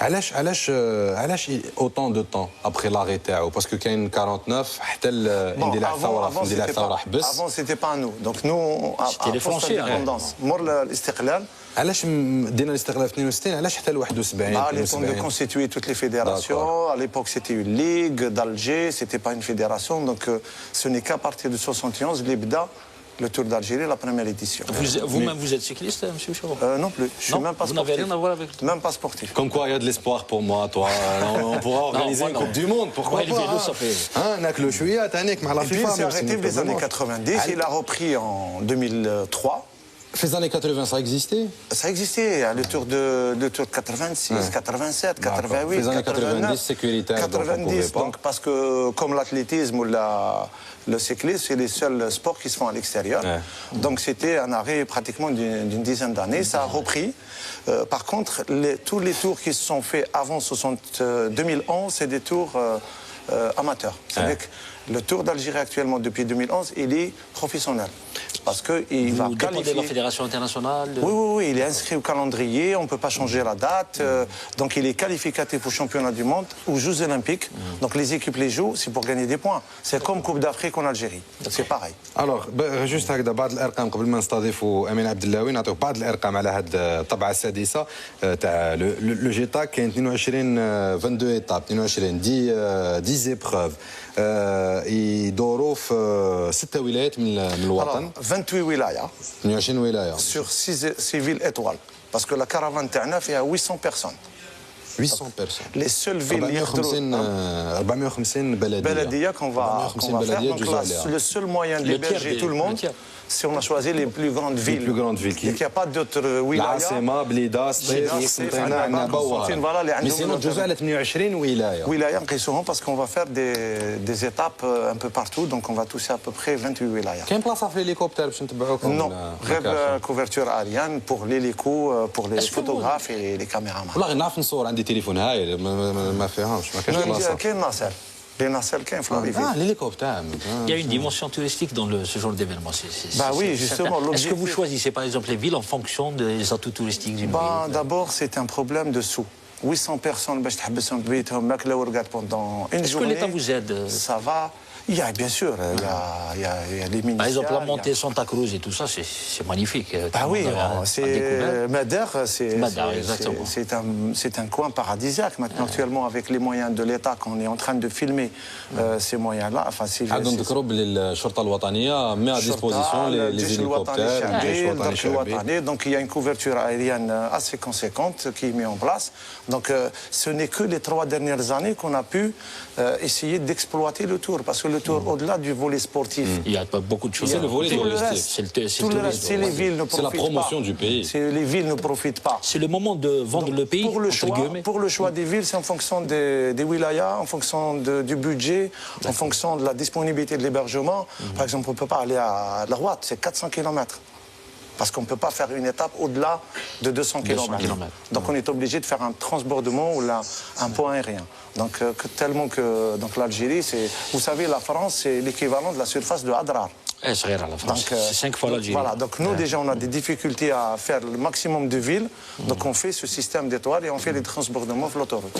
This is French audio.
علاش autant de temps après l'arrêt تاعو باسكو كاين 49 حتى اندلاع الثوره حبس. Avant c'était pas nous. Donc nous c'était les Français. مور الاستقلال. علاش دينا الاستقلال في 62 علاش حتى ل 71 le temps de constituer toutes les fédérations. À l'époque c'était une ligue d'Alger, c'était pas une fédération. Donc ce n'est qu'à partir de 71 l'IBDA, le Tour d'Algérie, la première édition. Vous-même, vous êtes cycliste, M. Chiro? Non plus. Je suis même pas sportif. Vous n'avez rien à voir avec le... Même pas sportif. Comme quoi, il y a de l'espoir pour moi, toi. On pourra organiser une Coupe du Monde. Pourquoi pas? Le vélo, ça fait... Et puis, il s'est arrêté les années 90. Il a repris en 2003. Les années 80, ça existait? Ça existait, le tour de 86, 87, 88, les années 90, sécuritaire. 90, donc parce que comme l'athlétisme ou le cyclisme, c'est les seuls sports qui se font à l'extérieur. Donc c'était un arrêt pratiquement d'une dizaine d'années. Ça a repris. Par contre, tous les tours qui se sont faits avant 2011, c'est des tours amateurs. C'est-à-dire que le Tour d'Algérie actuellement, depuis 2011, il est professionnel. Parce qu'il va qualifier... Vous dépendez de la Fédération internationale? Oui, il est inscrit au calendrier, on ne peut pas changer la date. Donc il est qualificatif au championnat du monde, aux Jeux Olympiques. Donc les équipes les jouent, c'est pour gagner des points. C'est comme Coupe d'Afrique en Algérie. C'est pareil. Alors, juste هكذا بعض الارقام قبل ما نستضيفوا امين عبد اللاوي نعطيو بعض الارقام على هذه الطبعه السادسه تاع لو جيتا. كاين 22 ايتاب 10 épreuves يدوروا في 6 ولايات من الوطن. 28 ولايه 22 ولايه sur 6 villes étoiles. Parce que la caravane تاعنا فيها 800 personnes. 800 personnes. Les seules villes 450 بلديه qu'on va faire. Donc le seul moyen d'héberger tout le monde, si on a choisi les plus grandes villes. Les plus grandes villes. Il n'y a pas d'autres wilayas. العاصمه بليده سطيف عندنا بوار. Mais sinon جزء على 28 ولايه. ولايه نقيسوهم parce qu'on va faire des étapes un peu partout, donc on va toucher à peu près 28 ولايات. كاين بلاصه في الهليكوبتر باش نتبعوكم؟ Non, غير couverture aérienne pour l'hélico, pour les photographes et les caméramans. والله نعرف نصور عندي تليفون هايل ما فيهمش ما كاينش بلاصه. كاين ناصر. Les nacelles qui influent. L'hélicoptère. Il y a une dimension touristique dans ce genre d'événement. Bah oui, justement. Est-ce que vous choisissez par exemple les villes en fonction des atouts touristiques d'une ville? D'abord, c'est un problème de sous. 800 personnes pendant une journée. Est-ce que l'État vous aide? Ça va. Il y a bien sûr, il y a les ministères. Par exemple, la montée Santa Cruz et tout ça, c'est magnifique. Ah oui, c'est Madère, c'est un coin paradisiaque. Maintenant, actuellement, avec les moyens de l'État qu'on est en train de filmer ces moyens-là, enfin, c'est. الشرطة الوطنية met à disposition les hélicoptères. Donc il y a une couverture aérienne assez conséquente qui est mise en place. Donc ce n'est que les 3 dernières années qu'on a pu essayer d'exploiter le Tour, parce que le Tour, au-delà du volet sportif, il y a pas beaucoup de choses. C'est le volet touristique. C'est les villes ne profitent pas. C'est la promotion du pays. Les villes ne profitent pas. C'est le moment de vendre le pays. Pour le choix des villes, c'est en fonction des wilayas, en fonction du budget, en fonction de la disponibilité de l'hébergement. Par exemple, on ne peut pas aller à La Rouate, c'est 400 km. Parce qu'on ne peut pas faire une étape au-delà de 200 km. Donc on est obligé de faire un transbordement ou un pont aérien. Donc tellement que l'Algérie, vous savez, la France, c'est l'équivalent de la surface de Adrar. C'est la France. C'est 5 fois l'Algérie. Voilà, donc nous déjà on a des difficultés à faire le maximum de villes. Donc on fait ce système d'étoiles et on fait les transbordements sur l'autoroute.